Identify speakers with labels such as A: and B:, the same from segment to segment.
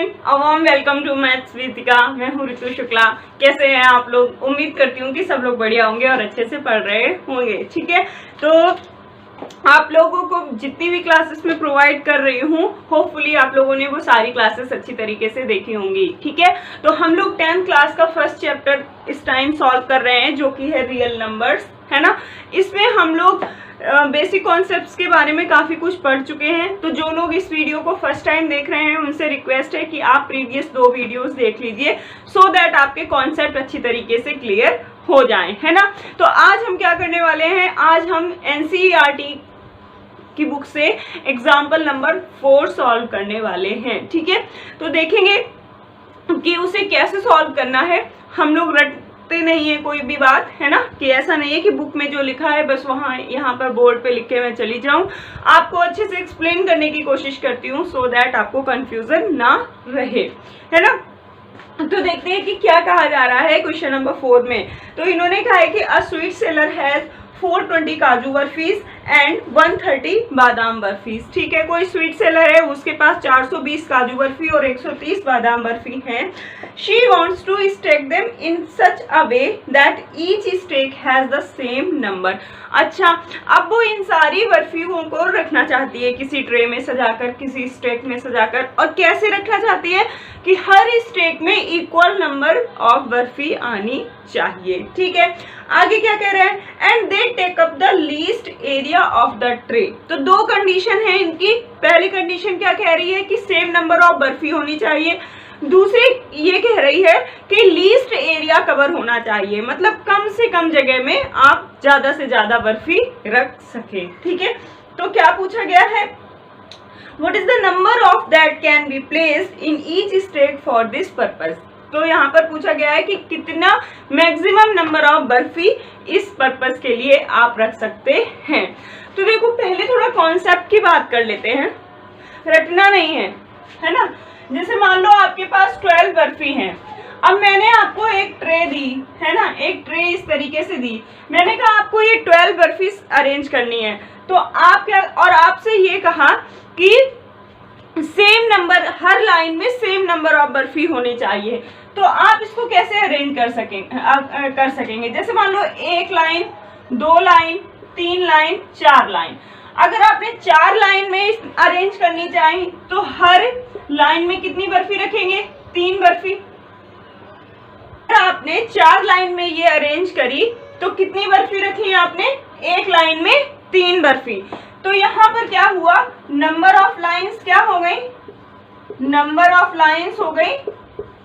A: Student, a warm welcome to maths Vidika. मैं हूँ ऋतु शुक्ला। कैसे हैं आप लोग? उम्मीद करती हूँ कि सब लोग बढ़िया होंगे और अच्छे से पढ़ रहे होंगे। ठीक है, तो आप लोगों को जितनी भी क्लासेस में प्रोवाइड कर रही हूँ, होपफुली आप लोगों ने वो सारी क्लासेस अच्छी तरीके से देखी होंगी। ठीक है, तो हम लोग 10th क्लास का फर्स्ट चैप्टर इस टाइम सॉल्व कर रहे हैं, जो कि है रियल नंबर्स, है ना। इसमें हम लोग बेसिक कॉन्सेप्ट्स के बारे में काफ़ी कुछ पढ़ चुके हैं। तो जो लोग इस वीडियो को फर्स्ट टाइम देख रहे हैं, उनसे रिक्वेस्ट है कि आप प्रीवियस 2 वीडियोस देख लीजिए, सो दैट आपके कॉन्सेप्ट अच्छी तरीके से क्लियर हो जाएं, है ना। तो आज हम क्या करने वाले हैं, आज हम NCERT की बुक से एग्जाम्पल नंबर 4 सॉल्व करने वाले हैं। ठीक है, तो देखेंगे कि उसे कैसे सॉल्व करना है। हम लोग रटते नहीं है कोई भी बात, है ना, कि ऐसा नहीं है कि बुक में जो लिखा है बस वहाँ यहाँ पर बोर्ड पे लिख के मैं चली जाऊँ। आपको अच्छे से एक्सप्लेन करने की कोशिश करती हूँ, सो दैट आपको कंफ्यूजन ना रहे, है ना। तो देखते हैं कि क्या कहा जा रहा है क्वेश्चन नंबर 4 में। तो इन्होंने कहा है कि अ स्वीट सेलर हैज 420 काजू बर्फीज एंड 130 बादाम बर्फीज। ठीक है, कोई स्वीट सेलर है, उसके पास 420 काजू बर्फी और 130 बादाम बर्फी हैं। She wants to stack them in such a way that each stack has the same number. अच्छा, अब वो इन सारी बर्फियों को रखना चाहती है किसी ट्रे में सजाकर, किसी स्टेक में सजाकर, और कैसे रखना चाहती है कि हर स्टेक में इक्वल नंबर ऑफ बर्फी आनी चाहिए। ठीक है, आगे क्या कह रहे हैं, and they take up the least area of the tray. तो 2 कंडीशन है इनकी। पहली कंडीशन क्या कह रही है कि सेम नंबर ऑफ बर्फी होनी चाहिए। दूसरी ये कह रही है कि लीस्ट एरिया कवर होना चाहिए, मतलब कम से कम जगह में आप ज्यादा से ज्यादा बर्फी रख सके। ठीक है, तो क्या पूछा गया है, what is the number of that can be placed in each stack for this purpose. तो यहाँ पर पूछा गया है कि कितना मैक्सिमम नंबर ऑफ बर्फी इस पर्पस के लिए आप रख सकते हैं। तो देखो, पहले थोड़ा कॉन्सेप्ट की बात कर लेते हैं, रटना नहीं है ना। जैसे मान लो आपके पास 12 बर्फी हैं। अब मैंने आपको एक ट्रे दी, है ना, एक ट्रे इस तरीके से दी। मैंने कहा आपको ये 12 बर्फी अरेंज करनी है। तो आप क्या, और आपसे ये कहा कि सेम नंबर, हर लाइन में सेम नंबर ऑफ बर्फी होने चाहिए। तो आप इसको कैसे अरेंज कर सकेंगे। जैसे मान लो 1 लाइन, 2 लाइन, 3 लाइन, 4 लाइन। अगर आपने 4 लाइन में अरेंज करनी चाहिए तो हर लाइन में कितनी बर्फी रखेंगे, 3 बर्फी। अगर आपने 4 लाइन में ये अरेंज करी तो कितनी बर्फी रखी है आपने, 1 लाइन में 3 बर्फी। तो यहाँ पर क्या हुआ, नंबर ऑफ लाइंस क्या हो गई, नंबर ऑफ लाइंस हो गई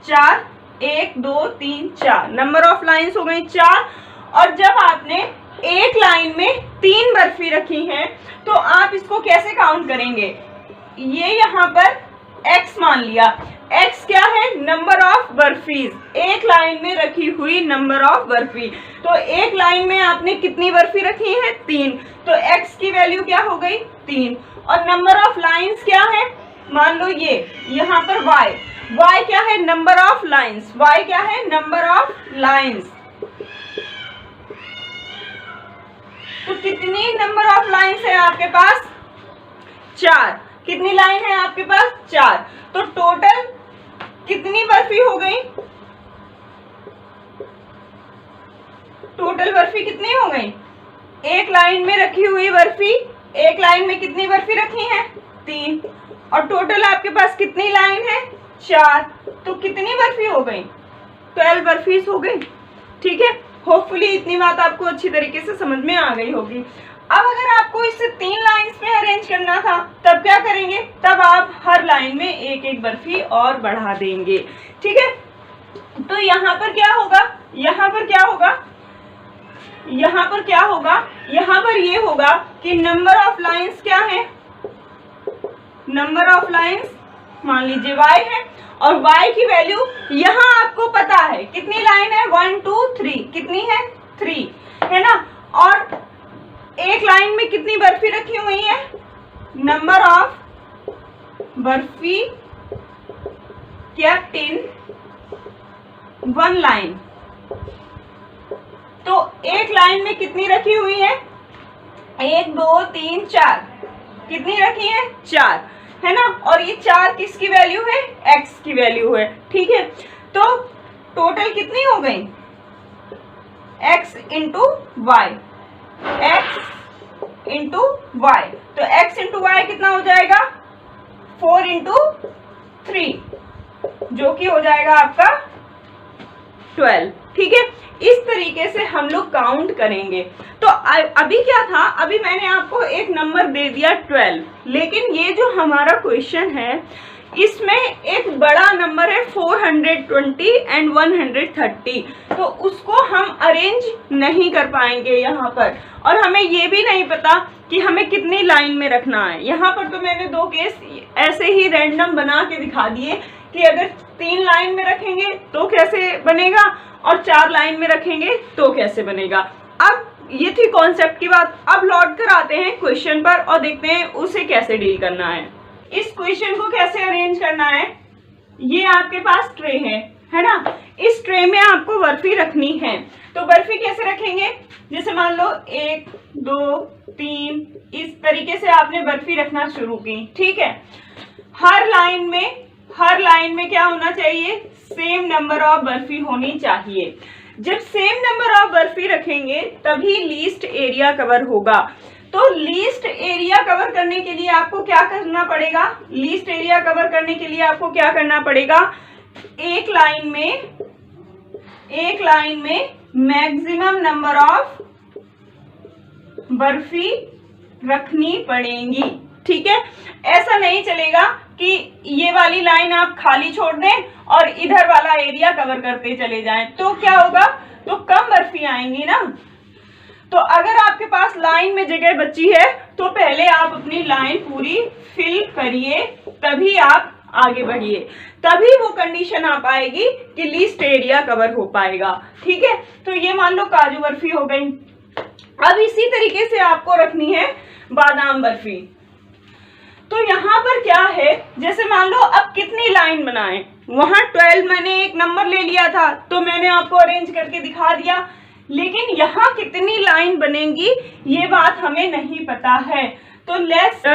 A: 4, 1 2 3 4, नंबर ऑफ लाइंस हो गई 4। और जब आपने 1 लाइन में 3 बर्फी रखी हैं तो आप इसको कैसे काउंट करेंगे, ये यहाँ पर x मान लिया। x क्या है, नंबर ऑफ बर्फीज, 1 लाइन में रखी हुई नंबर ऑफ बर्फी। तो 1 लाइन में आपने कितनी बर्फी रखी है, 3। तो x की वैल्यू क्या हो गई, 3। और नंबर ऑफ लाइंस क्या है, मान लो ये यहाँ पर y क्या है, नंबर ऑफ लाइंस, y क्या है, नंबर ऑफ लाइंस। तो कितनी नंबर ऑफ लाइंस है आपके पास, 4। कितनी लाइन है आपके पास, 4। तो टोटल कितनी बर्फी हो गई, टोटल बर्फी कितनी हो गई, 1 लाइन में रखी हुई बर्फी, 1 लाइन में कितनी बर्फी रखी है, 3। और टोटल आपके पास कितनी लाइन है, 4। तो कितनी बर्फी हो गई, 12 बर्फीज हो गई। ठीक है, होपफुली इतनी बात आपको अच्छी तरीके से समझ में आ गई होगी। अब अगर आपको इसे 3 लाइंस में अरेंज करना था तब क्या करेंगे, तब आप हर लाइन में 1-1 बर्फी और बढ़ा देंगे। ठीक है, तो यहाँ पर क्या होगा, यहाँ पर क्या होगा, यहाँ पर क्या होगा, यहाँ पर ये होगा कि नंबर ऑफ लाइंस क्या है, नंबर ऑफ लाइंस मान लीजिए y है, और y की वैल्यू यहाँ आपको पता है कितनी लाइन है, 1 2 3, कितनी है, 3, है ना। और 1 लाइन में कितनी बर्फी रखी हुई है, number of barfi kept in 1 line. तो 1 लाइन में कितनी रखी हुई है, 1 2 3 4, कितनी रखी है, 4। है ना, और ये 4 किसकी वैल्यू है, x की वैल्यू है। ठीक है, तो टोटल कितनी हो गई, x into y, x into y, तो x इंटू वाई कितना हो जाएगा 4 इंटू 3, जो कि हो जाएगा आपका 12। ठीक है, इस तरीके से हम लोग काउंट करेंगे। तो अभी क्या था, अभी मैंने आपको एक नंबर दे दिया 12, लेकिन ये जो हमारा क्वेश्चन है इसमें एक बड़ा नंबर है 420 एंड 130, तो उसको हम अरेंज नहीं कर पाएंगे यहाँ पर, और हमें ये भी नहीं पता कि हमें कितनी लाइन में रखना है। यहाँ पर तो मैंने 2 केस ऐसे ही रैंडम बना के दिखा दिए कि अगर 3 लाइन में रखेंगे तो कैसे बनेगा और 4 लाइन में रखेंगे तो कैसे बनेगा। अब ये थी कॉन्सेप्ट की बात। अब लौट कर आते हैं क्वेश्चन पर और देखते हैं उसे कैसे डील करना है। इस क्वेश्चन को कैसे अरेंज करना है, ये आपके पास ट्रे है ना, इस ट्रे में आपको बर्फी रखनी है। तो बर्फी कैसे रखेंगे, जैसे मान लो 1 2 3 इस तरीके से आपने बर्फी रखना शुरू की। ठीक है, हर लाइन में क्या होना चाहिए, सेम नंबर ऑफ बर्फी होनी चाहिए। जब सेम नंबर ऑफ बर्फी रखेंगे तभी लीस्ट एरिया कवर होगा। तो लीस्ट एरिया कवर करने के लिए आपको क्या करना पड़ेगा, लीस्ट एरिया कवर करने के लिए आपको क्या करना पड़ेगा, एक लाइन में मैक्सिमम नंबर ऑफ बर्फी रखनी पड़ेगी। ठीक है, ऐसा नहीं चलेगा कि ये वाली लाइन आप खाली छोड़ दें और इधर वाला एरिया कवर करते चले जाएं, तो क्या होगा, तो कम बर्फी आएंगी ना। तो अगर आपके पास लाइन में जगह बची है तो पहले आप अपनी लाइन पूरी फिल करिए, तभी आप आगे बढ़िए, तभी वो कंडीशन आ पाएगी कि लीस्ट एरिया कवर हो पाएगा। ठीक है, तो ये मान लो काजू बर्फी हो गई। अब इसी तरीके से आपको रखनी है बादाम बर्फी। तो यहाँ पर क्या है, जैसे मान लो अब कितनी लाइन बनाएं, वहां 12 मैंने एक नंबर ले लिया था तो मैंने आपको अरेंज करके दिखा दिया, लेकिन यहाँ कितनी लाइन बनेंगी ये बात हमें नहीं पता है। तो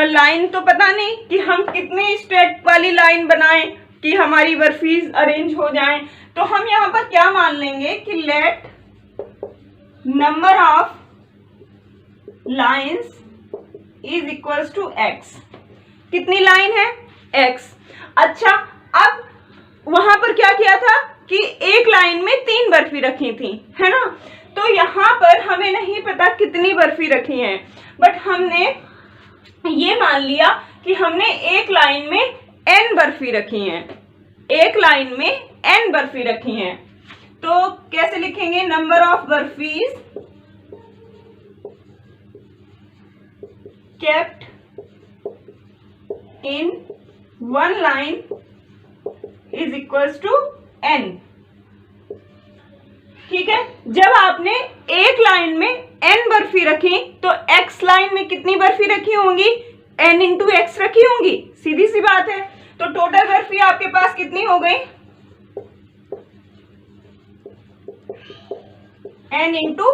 A: लाइन तो पता नहीं कि हम कितने स्टेप वाली लाइन बनाएं कि हमारी बर्फी अरेंज हो जाएं। तो हम यहाँ पर क्या मान लेंगे कि let number of lines is equals to x। कितनी लाइन है, x। अच्छा, अब वहां पर क्या किया था कि एक लाइन में 3 बर्फी रखी थी, है ना। तो यहाँ पर हमें नहीं पता कितनी बर्फी रखी है, बट हमने ये मान लिया कि हमने एक लाइन में n बर्फी रखी है, एक लाइन में n बर्फी रखी है। तो कैसे लिखेंगे, number of barfis kept in one line is equals to n। ठीक है, जब आपने एक लाइन में n बर्फी रखी तो x लाइन में कितनी बर्फी रखी होंगी, n इंटू x रखी होंगी, सीधी सी बात है। तो टोटल बर्फी आपके पास कितनी हो गई, n इंटू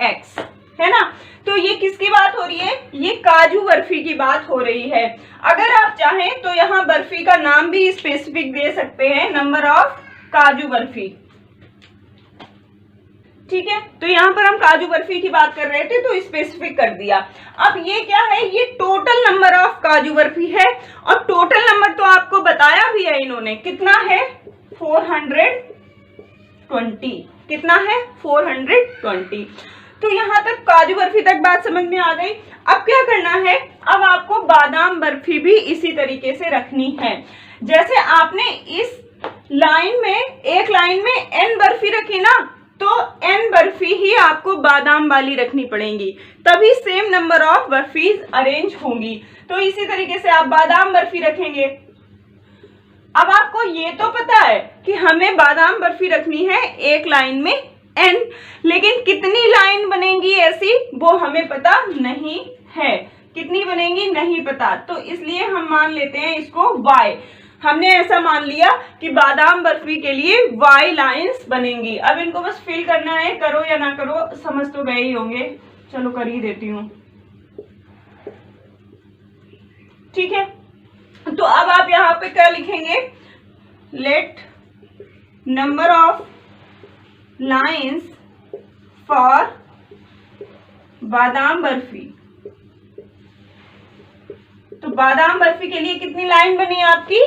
A: x, है ना। तो ये किसकी बात हो रही है, ये काजू बर्फी की बात हो रही है। अगर आप चाहें तो यहाँ बर्फी का नाम भी स्पेसिफिक दे सकते हैं, नंबर ऑफ काजू बर्फी। ठीक है, तो यहाँ पर हम काजू बर्फी की बात कर रहे थे तो स्पेसिफिक कर दिया। अब ये क्या है, ये टोटल नंबर ऑफ काजू बर्फी है, और टोटल नंबर तो आपको बताया भी है इन्होंने, कितना है 420। कितना है 420। तो यहाँ तक काजू बर्फी तक बात समझ में आ गई। अब क्या करना है, अब आपको बादाम बर्फी भी इसी तरीके से रखनी है। जैसे आपने इस लाइन में, एक लाइन में n बर्फी रखी ना, तो n बर्फी ही आपको बादाम वाली रखनी पड़ेंगी, तभी सेम नंबर ऑफ बर्फीज अरेंज होंगी। तो इसी तरीके से आप बादाम बर्फी रखेंगे। अब आपको ये तो पता है कि हमें बादाम बर्फी रखनी है एक लाइन में n, लेकिन कितनी लाइन बनेंगी ऐसी वो हमें पता नहीं है, कितनी बनेंगी नहीं पता। तो इसलिए हम मान लेते हैं इसको y। हमने ऐसा मान लिया कि बादाम बर्फी के लिए y लाइंस बनेंगी। अब इनको बस फिल करना है, करो या ना करो समझ तो गए ही होंगे, चलो कर ही देती हूँ। ठीक है, तो अब आप यहाँ पे क्या लिखेंगे, late number of lines for बादाम बर्फी। तो बादाम बर्फी के लिए कितनी लाइन बनी आपकी,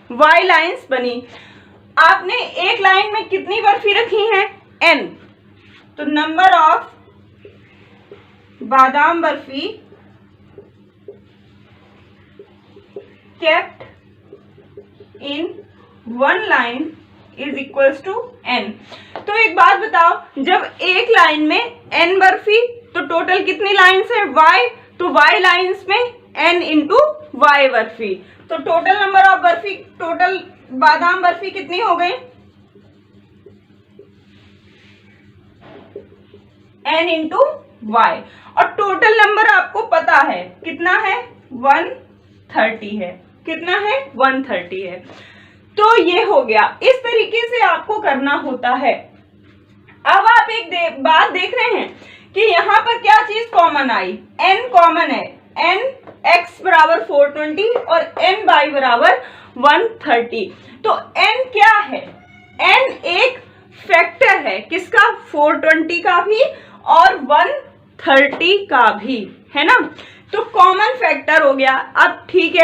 A: y लाइन्स बनी। आपने एक लाइन में कितनी बर्फी रखी है, n। तो नंबर ऑफ बादाम barfi kept in one line is equals to n। तो एक बात बताओ, जब एक लाइन में n बर्फी तो टोटल कितनी लाइन्स है, y। तो y लाइन्स में n इंटू y बर्फी। तो total number of barfi, total बादाम बर्फी कितनी हो गई, n इंटू y। और टोटल नंबर आपको पता है कितना है, 130 है। कितना है, 130 है। तो ये हो गया, इस तरीके से आपको करना होता है। अब आप एक बात देख रहे हैं कि यहाँ पर क्या चीज कॉमन आई, n कॉमन है। n x बराबर 420 और n y बराबर 130। तो n क्या है, n एक फैक्टर है किसका, 420 का भी और 130 का भी, है ना। तो कॉमन फैक्टर हो गया। अब ठीक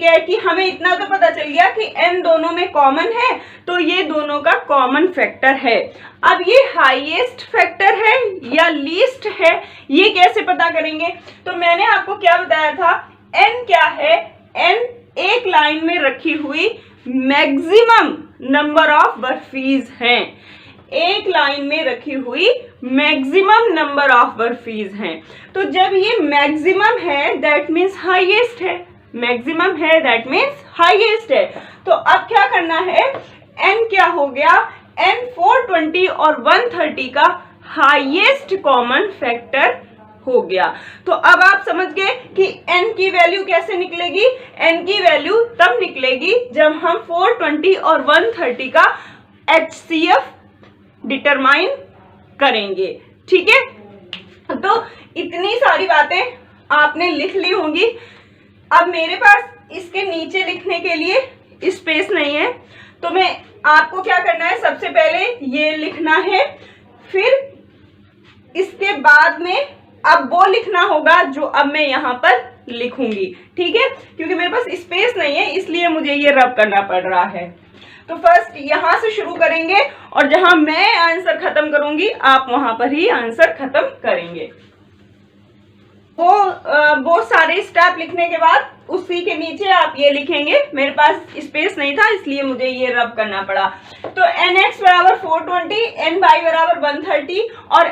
A: है कि हमें इतना तो पता चल गया कि n दोनों में कॉमन है, तो ये दोनों का कॉमन फैक्टर है। अब ये हाईएस्ट फैक्टर है या लीस्ट है, ये कैसे पता करेंगे। तो मैंने आपको क्या बताया था, n क्या है, n एक लाइन में रखी हुई मैक्सिमम नंबर ऑफ बर्फीज हैं। एक लाइन में रखी हुई मैक्सिमम नंबर ऑफ बर्फीज हैं। तो जब ये मैक्सिमम है दैट मीन्स हाईएस्ट है, मैक्सिमम है दैट मीन्स हाईएस्ट है। तो अब क्या करना है, n क्या हो गया, n 420 और 130 का हाईएस्ट कॉमन फैक्टर हो गया। तो अब आप समझ गए कि n की वैल्यू कैसे निकलेगी, n की वैल्यू तब निकलेगी जब हम 420 और 130 का HCF डिटरमाइन करेंगे। ठीक है, तो इतनी सारी बातें आपने लिख ली होंगी। अब मेरे पास इसके नीचे लिखने के लिए स्पेस नहीं है, तो मैं आपको क्या करना है, सबसे पहले ये लिखना है, फिर इसके बाद में अब वो लिखना होगा जो अब मैं यहाँ पर लिखूंगी। ठीक है, क्योंकि मेरे पास स्पेस नहीं है इसलिए मुझे ये रब करना पड़ रहा है। तो फर्स्ट यहां से शुरू करेंगे और जहां मैं आंसर खत्म करूंगी आप वहां पर ही आंसर खत्म करेंगे। वो सारे स्टेप लिखने के बाद उसी के नीचे आप ये लिखेंगे। मेरे पास स्पेस नहीं था इसलिए मुझे ये रब करना पड़ा। तो nx बराबर 420, ny बराबर 130 और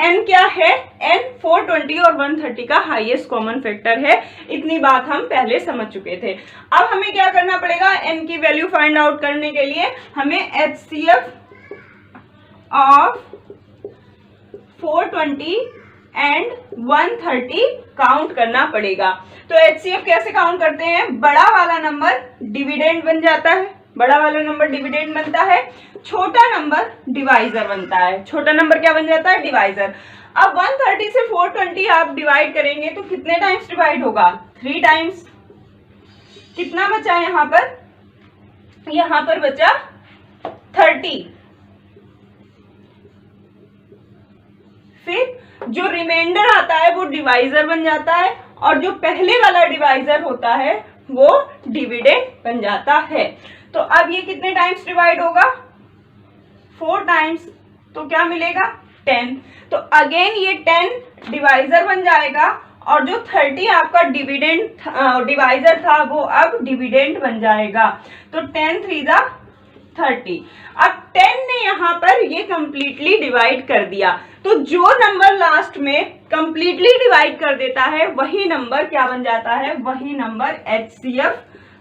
A: n क्या है, n 420 और 130 का हाईएस्ट कॉमन फैक्टर है। इतनी बात हम पहले समझ चुके थे। अब हमें क्या करना पड़ेगा, n की वैल्यू फाइंड आउट करने के लिए हमें HCF ऑफ 420 एंड 130 काउंट करना पड़ेगा। तो HCF कैसे काउंट करते हैं, बड़ा वाला नंबर डिविडेंड बन जाता है, बड़ा वाला नंबर डिविडेंड बनता है, छोटा नंबर डिवाइजर बनता है। छोटा नंबर क्या बन जाता है, डिवाइजर। अब 130 से 420 आप डिवाइड करेंगे तो कितने टाइम्स डिवाइड होगा, 3 टाइम्स। कितना बचा यहाँ पर बचा 30। फिर जो रिमाइंडर आता है वो डिवाइजर बन जाता है और जो पहले वाला डिवाइजर होता है वो डिविडेंड बन जाता है। तो अब ये कितने टाइम्स डिवाइड होगा, 4 टाइम्स। तो क्या मिलेगा, 10। तो अगेन ये 10 डिवाइजर बन जाएगा और जो 30 आपका डिवाइजर था वो अब डिविडेंड बन जाएगा। तो 10 3 जा 30। अब 10 ने यहाँ पर ये कंप्लीटली डिवाइड कर दिया। तो जो नंबर लास्ट में कंप्लीटली डिवाइड कर देता है वही नंबर क्या बन जाता है, वही नंबर HCF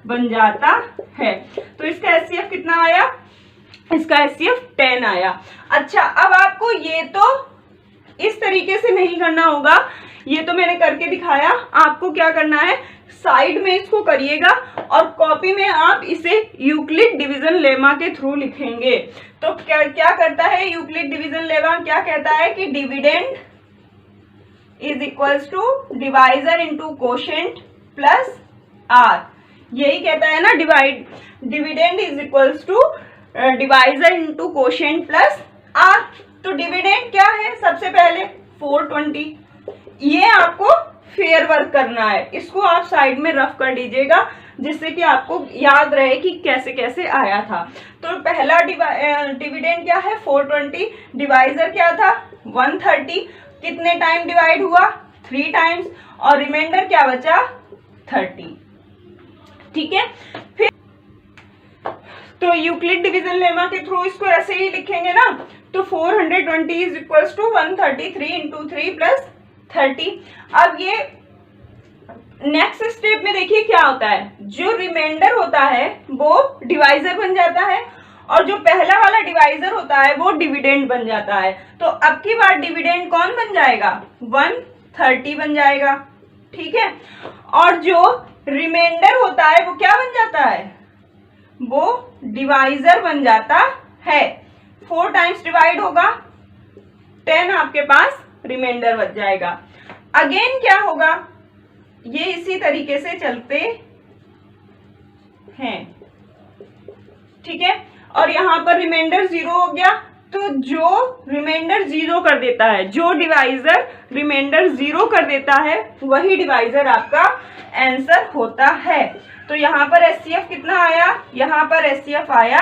A: बन जाता है। तो इसका HCF कितना आया, इसका HCF 10 आया। अच्छा, अब आपको ये तो इस तरीके से नहीं करना होगा, ये तो मैंने करके दिखाया। आपको क्या करना है, साइड में इसको करिएगा और कॉपी में आप इसे यूक्लिड डिवीजन लेमा के थ्रू लिखेंगे। तो क्या करता है यूक्लिड डिवीजन लेमा, क्या कहता है कि dividend is equals to divisor into quotient plus r. यही कहता है ना, dividend is equals to divisor into quotient plus r. तो डिविडेंड क्या है, सबसे पहले 420, ये आपको फेयर वर्क करना है, इसको आप साइड में रफ कर लीजिएगा जिससे कि आपको याद रहे कि कैसे कैसे आया था। तो पहला डिविडेंड क्या है 420, डिवाइजर क्या था 130, कितने टाइम डिवाइड हुआ 3 टाइम्स, और रिमाइंडर क्या बचा 30। ठीक है, फिर तो यूक्लिड डिवीजन लेमा के थ्रू इसको ऐसे ही लिखेंगे ना, तो 420 is equals to 133 into 3 plus 30। अब ये नेक्स्ट स्टेप में देखिए क्या होता है, जो रिमाइंडर होता है वो डिवाइजर बन जाता है और जो पहला वाला डिवाइजर होता है वो डिविडेंड बन जाता है। तो अब की बार डिविडेंड कौन बन जाएगा 130 बन जाएगा। ठीक है, और जो रिमाइंडर होता है वो क्या बन जाता है, वो डिवाइजर बन जाता है। 4 टाइम्स डिवाइड होगा 10 आपके पास रिमाइंडर बच जाएगा। अगेन क्या होगा, ये इसी तरीके से चलते हैं। ठीक है, और यहां पर रिमाइंडर 0 हो गया, तो जो रिमाइंडर 0 कर देता है, जो डिवाइजर रिमाइंडर 0 कर देता है वही डिवाइजर आपका आंसर होता है। तो यहाँ पर एचसीएफ कितना आया, यहाँ पर एचसीएफ आया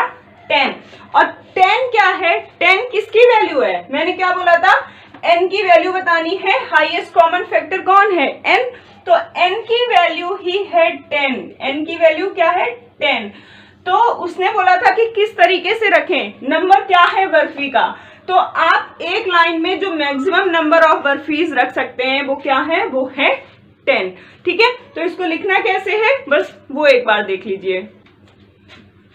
A: 10। और 10 क्या है, 10 किसकी वैल्यू है, मैंने क्या बोला था n की वैल्यू बतानी है, हाईएस्ट कॉमन फैक्टर कौन है n, तो n की वैल्यू ही है 10, n की वैल्यू क्या है 10। तो उसने बोला था कि किस तरीके से रखें, नंबर क्या है बर्फी का, तो आप एक लाइन में जो मैक्सिमम नंबर ऑफ बर्फीज रख सकते हैं वो क्या है, वो है 10। ठीक है, तो इसको लिखना कैसे है बस वो एक बार देख लीजिए।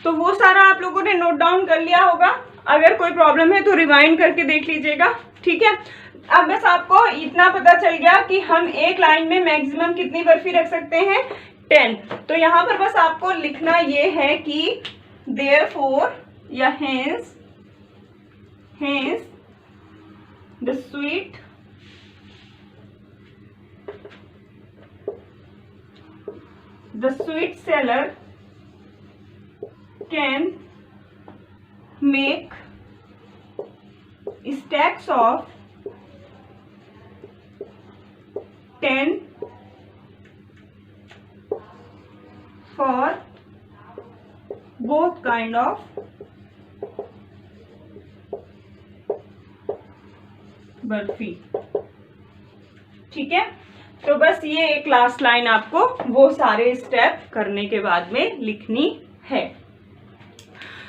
A: तो वो सारा आप लोगों ने नोट डाउन कर लिया होगा, अगर कोई प्रॉब्लम है तो रिवाइंड करके देख लीजिएगा। ठीक है, अब बस आपको इतना पता चल गया कि हम एक लाइन में मैक्सिमम कितनी बर्फी रख सकते हैं 10। तो यहाँ पर बस आपको लिखना ये है कि देयरफॉर या hence the sweet seller can make stacks of 10 for both kind of barfi. ठीक है, तो बस ये एक लास्ट लाइन आपको वो सारे स्टेप करने के बाद में लिखनी है।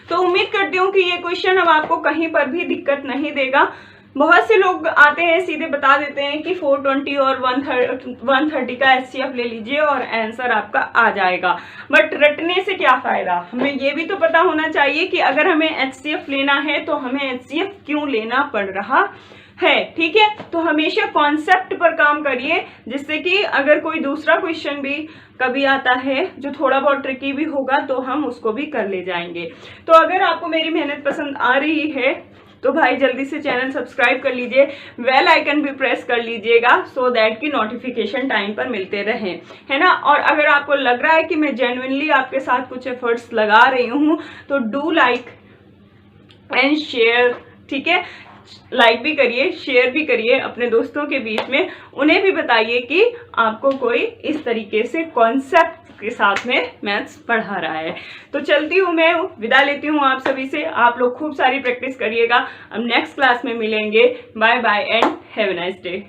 A: तो उम्मीद करती हूँ कि ये क्वेश्चन अब आपको कहीं पर भी दिक्कत नहीं देगा। बहुत से लोग आते हैं सीधे बता देते हैं कि 420 और 130 का एचसीएफ ले लीजिए और आंसर आपका आ जाएगा, बट रटने से क्या फायदा, हमें ये भी तो पता होना चाहिए कि अगर हमें एचसीएफ लेना है तो हमें एचसीएफ क्यों लेना पड़ रहा है। ठीक है, तो हमेशा कॉन्सेप्ट पर काम करिए, जिससे कि अगर कोई दूसरा क्वेश्चन भी कभी आता है जो थोड़ा बहुत ट्रिकी भी होगा तो हम उसको भी कर ले जाएंगे। तो अगर आपको मेरी मेहनत पसंद आ रही है तो भाई जल्दी से चैनल सब्सक्राइब कर लीजिए, बेल आइकन भी प्रेस कर लीजिएगा सो दैट कि नोटिफिकेशन टाइम पर मिलते रहें, है ना। और अगर आपको लग रहा है कि मैं जेन्युइनली आपके साथ कुछ एफर्ट्स लगा रही हूँ तो डू लाइक एंड शेयर। ठीक है, लाइक भी करिए, शेयर भी करिए अपने दोस्तों के बीच में, उन्हें भी बताइए कि आपको कोई इस तरीके से कॉन्सेप्ट के साथ में मैथ्स पढ़ा रहा है। तो चलती हूँ मैं, विदा लेती हूँ आप सभी से। आप लोग खूब सारी प्रैक्टिस करिएगा, अब नेक्स्ट क्लास में मिलेंगे। Bye bye and have a nice day.